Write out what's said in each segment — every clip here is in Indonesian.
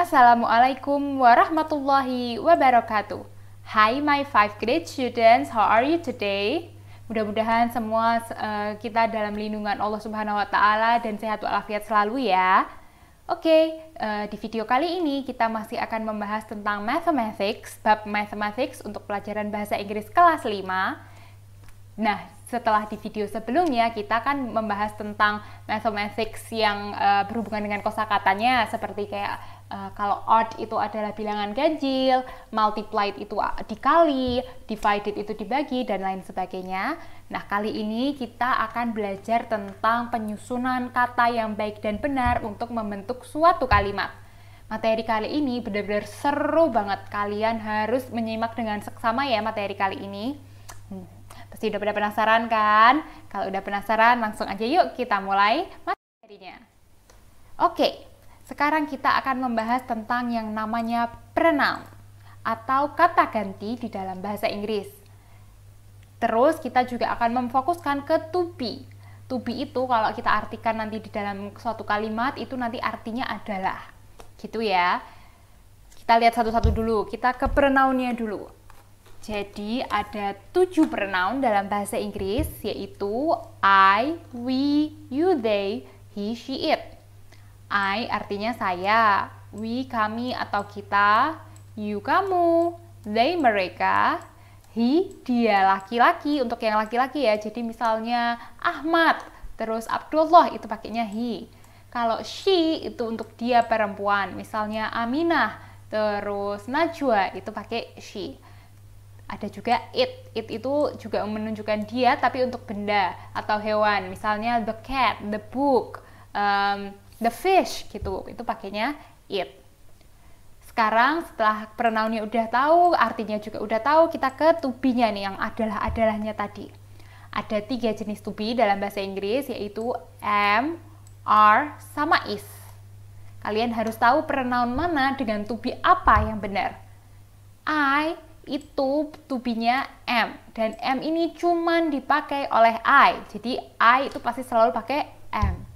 Assalamualaikum warahmatullahi wabarakatuh. Hi my 5th grade students, how are you today? Mudah-mudahan semua kita dalam lindungan Allah Subhanahu wa taala dan sehat walafiat selalu ya. Oke, di video kali ini kita masih akan membahas tentang mathematics, bab mathematics untuk pelajaran bahasa Inggris kelas 5. Nah, setelah di video sebelumnya kita akan membahas tentang mathematics yang berhubungan dengan kosakatanya, seperti kayak kalau odd itu adalah bilangan ganjil, multiplied itu dikali, divided itu dibagi, dan lain sebagainya. Nah, kali ini kita akan belajar tentang penyusunan kata yang baik dan benar untuk membentuk suatu kalimat. Materi kali ini benar-benar seru banget. Kalian harus menyimak dengan seksama ya materi kali ini. Pasti udah pada penasaran kan? Kalau udah penasaran, langsung aja yuk kita mulai materinya. Oke. Sekarang kita akan membahas tentang yang namanya pronoun atau kata ganti di dalam bahasa Inggris. Terus kita juga akan memfokuskan ke to be. To be itu kalau kita artikan nanti di dalam suatu kalimat itu nanti artinya adalah. Gitu ya. Kita lihat satu-satu dulu. Kita ke pronounnya dulu. Jadi ada 7 pronoun dalam bahasa Inggris, yaitu I, we, you, they, he, she, it. I artinya saya, we kami atau kita, you kamu, they mereka, he dia laki-laki, untuk yang laki-laki ya. Jadi misalnya Ahmad, terus Abdullah itu pakainya he. Kalau she itu untuk dia perempuan, misalnya Aminah, terus Najwa itu pakai she. Ada juga it itu juga menunjukkan dia tapi untuk benda atau hewan, misalnya the cat, the book, the fish gitu, itu pakainya it. Sekarang setelah pronounnya udah tahu, artinya juga udah tahu, kita ke to be-nya nih yang adalah-adalahnya tadi. Ada 3 jenis to be dalam bahasa Inggris, yaitu am, are, sama is. Kalian harus tahu pronoun mana dengan to be apa yang benar. I itu to be-nya am, dan am ini cuman dipakai oleh I. Jadi I itu pasti selalu pakai am.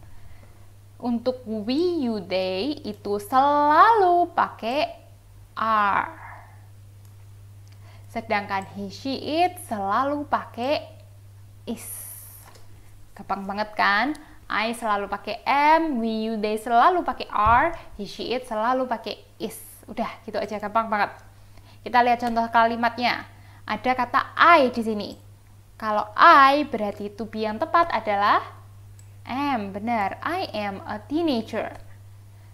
Untuk we, you, they itu selalu pakai are. Sedangkan he, she, it selalu pakai is. Gampang banget kan? I selalu pakai am, we, you, they selalu pakai are, he, she, it selalu pakai is. Udah, gitu aja, gampang banget. Kita lihat contoh kalimatnya. Ada kata I di sini. Kalau I berarti to be yang tepat adalah am, benar. I am a teenager.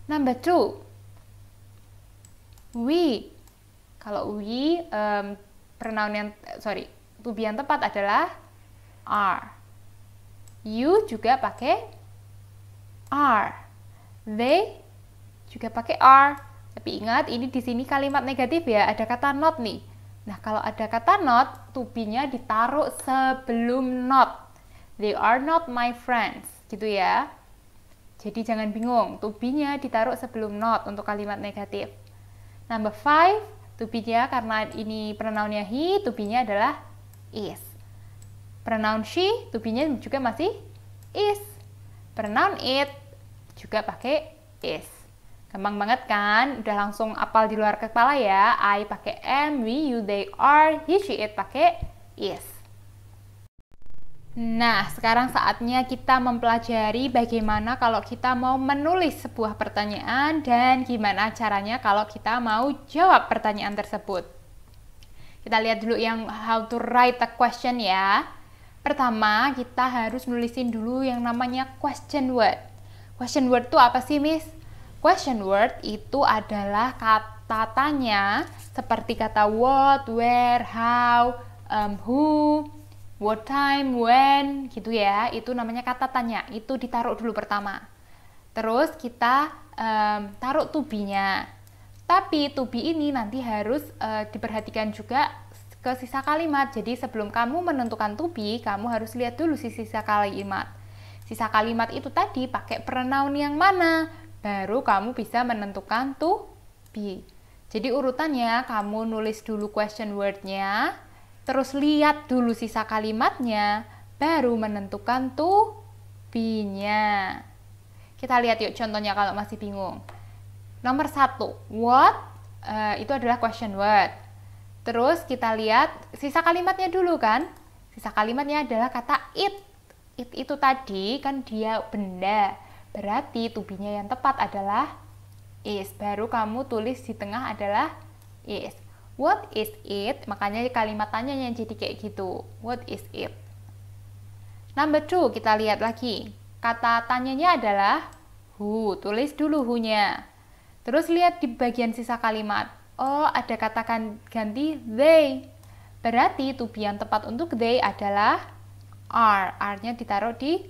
Number 2. We. Kalau we, to be yang tepat adalah are. You juga pakai are. They juga pakai are. Tapi ingat, ini di sini kalimat negatif ya. Ada kata not nih. Nah, kalau ada kata not, to be-nya ditaruh sebelum not. They are not my friends. Gitu ya. Jadi jangan bingung, to be-nya ditaruh sebelum not untuk kalimat negatif. Number 5, to be-nya karena ini pronounnya he, to be-nya adalah is. Pronoun she, to be-nya juga masih is. Pronoun it juga pakai is. Gampang banget kan? Udah langsung apal di luar kepala ya. I pakai am, we, you, they, are, he, she, it pakai is. Nah, sekarang saatnya kita mempelajari bagaimana kalau kita mau menulis sebuah pertanyaan dan gimana caranya kalau kita mau jawab pertanyaan tersebut. Kita lihat dulu yang how to write a question ya. Pertama, kita harus nulisin dulu yang namanya question word. Question word itu apa sih, Miss? Question word itu adalah kata tanya seperti kata what, where, how, who, what time, when, gitu ya. Itu namanya kata tanya. Itu ditaruh dulu pertama. Terus kita taruh to be-nya. Tapi to be ini nanti harus diperhatikan juga ke sisa kalimat. Jadi sebelum kamu menentukan to be, kamu harus lihat dulu sisa kalimat. Sisa kalimat itu tadi pakai pronoun yang mana? Baru kamu bisa menentukan to be. Jadi urutannya kamu nulis dulu question word-nya, terus lihat dulu sisa kalimatnya, baru menentukan to be-nya. Kita lihat yuk contohnya kalau masih bingung. Nomor 1, what itu adalah question word. Terus kita lihat sisa kalimatnya dulu kan. Sisa kalimatnya adalah kata it. It itu tadi kan dia benda. Berarti to be-nya yang tepat adalah is. Baru kamu tulis di tengah adalah is. What is it? Makanya kalimat tanyanya jadi kayak gitu. What is it? Number 2, kita lihat lagi. Kata tanyanya adalah who. Tulis dulu who-nya. Terus lihat di bagian sisa kalimat. Oh, ada kata ganti they. Berarti to be yang tepat untuk they adalah are. R-nya ditaruh di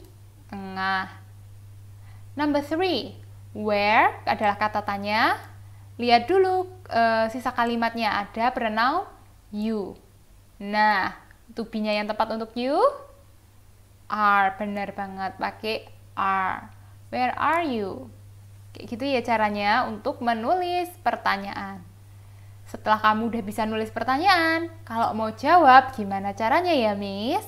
tengah. Number 3, where adalah kata tanya. Lihat dulu sisa kalimatnya, ada pronoun you. Nah, to be-nya yang tepat untuk you are. Benar banget, pakai are. Where are you? Kayak gitu ya caranya untuk menulis pertanyaan. Setelah kamu udah bisa nulis pertanyaan, kalau mau jawab gimana caranya ya, Miss?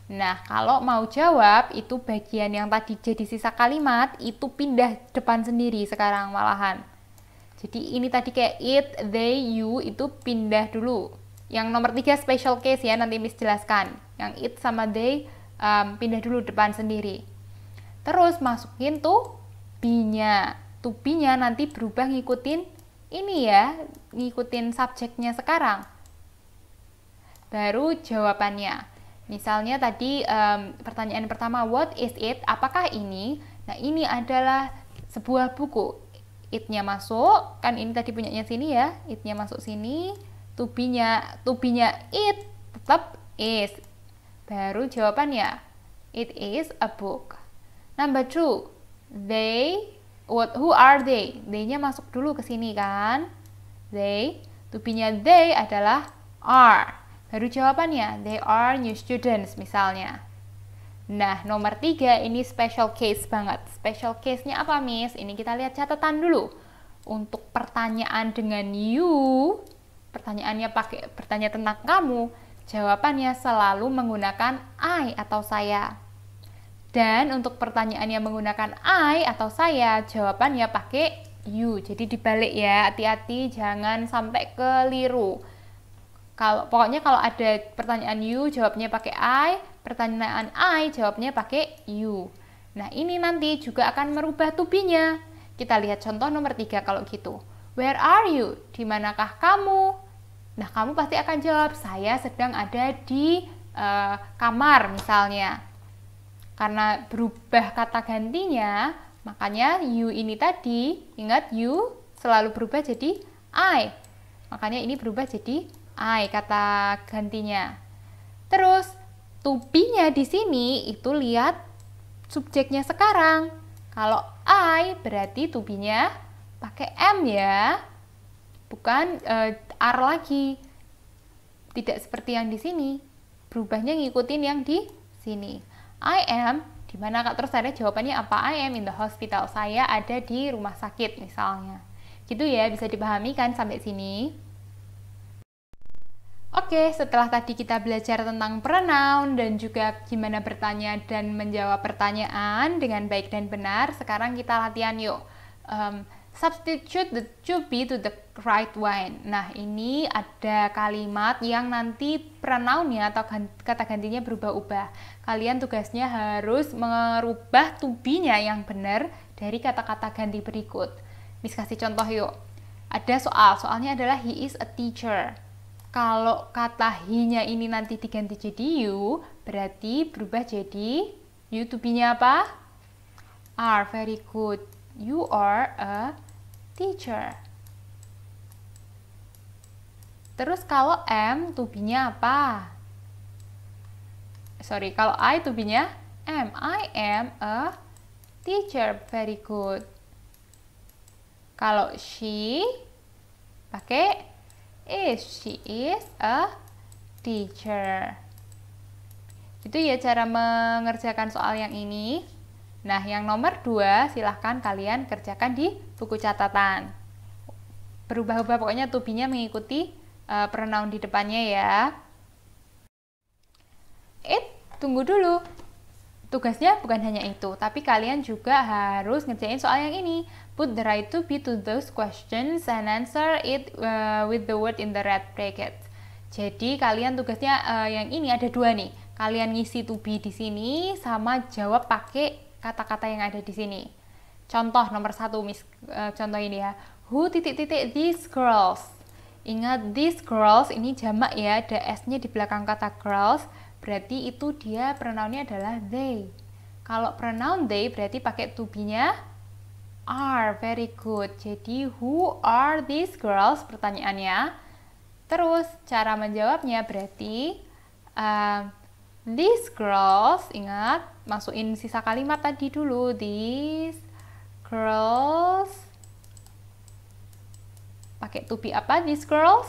Nah, kalau mau jawab, itu bagian yang tadi jadi sisa kalimat, itu pindah depan sendiri sekarang malahan. Jadi ini tadi kayak it, they, you, itu pindah dulu. Yang nomor 3 special case ya, nanti Miss jelaskan. Yang it sama they pindah dulu depan sendiri. Terus masukin to be-nya. To be-nya nanti berubah ngikutin ini ya, ngikutin subjeknya sekarang. Baru jawabannya. Misalnya tadi pertanyaan pertama, what is it? Apakah ini? Nah, ini adalah sebuah buku. It-nya masuk, kan ini tadi punyanya sini ya. It-nya masuk sini, to be-nya it tetap is. Baru jawabannya, it is a book. Number 2, who are they? They-nya masuk dulu ke sini kan. They, to be-nya they adalah are. Baru jawabannya, they are new students misalnya. Nah, nomor 3 ini special case banget. Special case-nya apa, Miss? Ini kita lihat catatan dulu. Untuk pertanyaan dengan you, pertanyaannya pakai bertanya tentang kamu, jawabannya selalu menggunakan I atau saya. Dan untuk pertanyaan yang menggunakan I atau saya, jawabannya pakai you. Jadi dibalik ya, hati-hati jangan sampai keliru. Pokoknya kalau ada pertanyaan you, jawabnya pakai I, pertanyaan I, jawabnya pakai you. Nah, ini nanti juga akan merubah to be-nya. Kita lihat contoh nomor 3 kalau gitu. Where are you? Di manakah kamu? Nah, kamu pasti akan jawab, saya sedang ada di kamar misalnya. Karena berubah kata gantinya, makanya you ini tadi, ingat you selalu berubah jadi I. Makanya ini berubah jadi I kata gantinya. Terus to be-nya di sini itu lihat subjeknya sekarang. Kalau I berarti to be-nya pakai am ya. Bukan are lagi. Tidak seperti yang di sini. Berubahnya ngikutin yang di sini. I am, di mana Kak, terus ada jawabannya apa? I am in the hospital. Saya ada di rumah sakit misalnya. Gitu ya, bisa dipahami kan sampai sini? Oke, setelah tadi kita belajar tentang pronoun dan juga gimana bertanya dan menjawab pertanyaan dengan baik dan benar, sekarang kita latihan yuk. Substitute the to be to the right one. Nah, ini ada kalimat yang nanti pronounnya atau kata gantinya berubah-ubah. Kalian tugasnya harus merubah to be-nya yang benar dari kata-kata ganti berikut. Miss kasih contoh yuk. Ada soalnya adalah he is a teacher. Kalau kata he-nya ini nanti diganti jadi you, berarti berubah jadi you to be-nya apa? Are. Very good. You are a teacher. Terus kalau am to be-nya apa? Sorry, kalau I to be-nya am. I am a teacher. Very good. Kalau she pakai is. She is a teacher. Itu ya cara mengerjakan soal yang ini. Nah, yang nomor 2 silahkan kalian kerjakan di buku catatan. Berubah-ubah pokoknya to be-nya mengikuti pronoun di depannya ya. Tunggu dulu. Tugasnya bukan hanya itu, tapi kalian juga harus ngerjain soal yang ini. Put the right to be to those questions and answer it with the word in the red bracket. Jadi kalian tugasnya yang ini ada dua nih. Kalian ngisi to be di sini sama jawab pakai kata-kata yang ada di sini. Contoh nomor 1, contoh ini ya. Who titik-titik these girls. Ingat these girls ini jamak ya, ada s-nya di belakang kata girls. Berarti itu dia pronounnya adalah they. Kalau pronoun they berarti pakai to be-nya are. Very good. Jadi who are these girls pertanyaannya. Terus cara menjawabnya berarti these girls, ingat masukin sisa kalimat tadi dulu. These girls pakai to be apa? These girls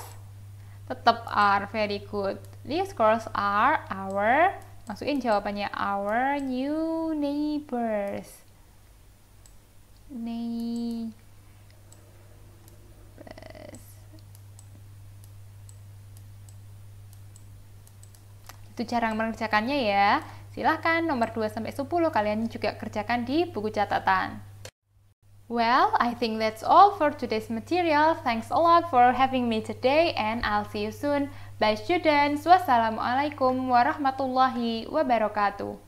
tetap are. Very good. These girls are our, masukin jawabannya, our new neighbors. Itu cara mengerjakannya ya. Silahkan nomor 2-10 kalian juga kerjakan di buku catatan. Well, I think that's all for today's material. Thanks a lot for having me today and I'll see you soon. Bye students. Wassalamualaikum warahmatullahi wabarakatuh.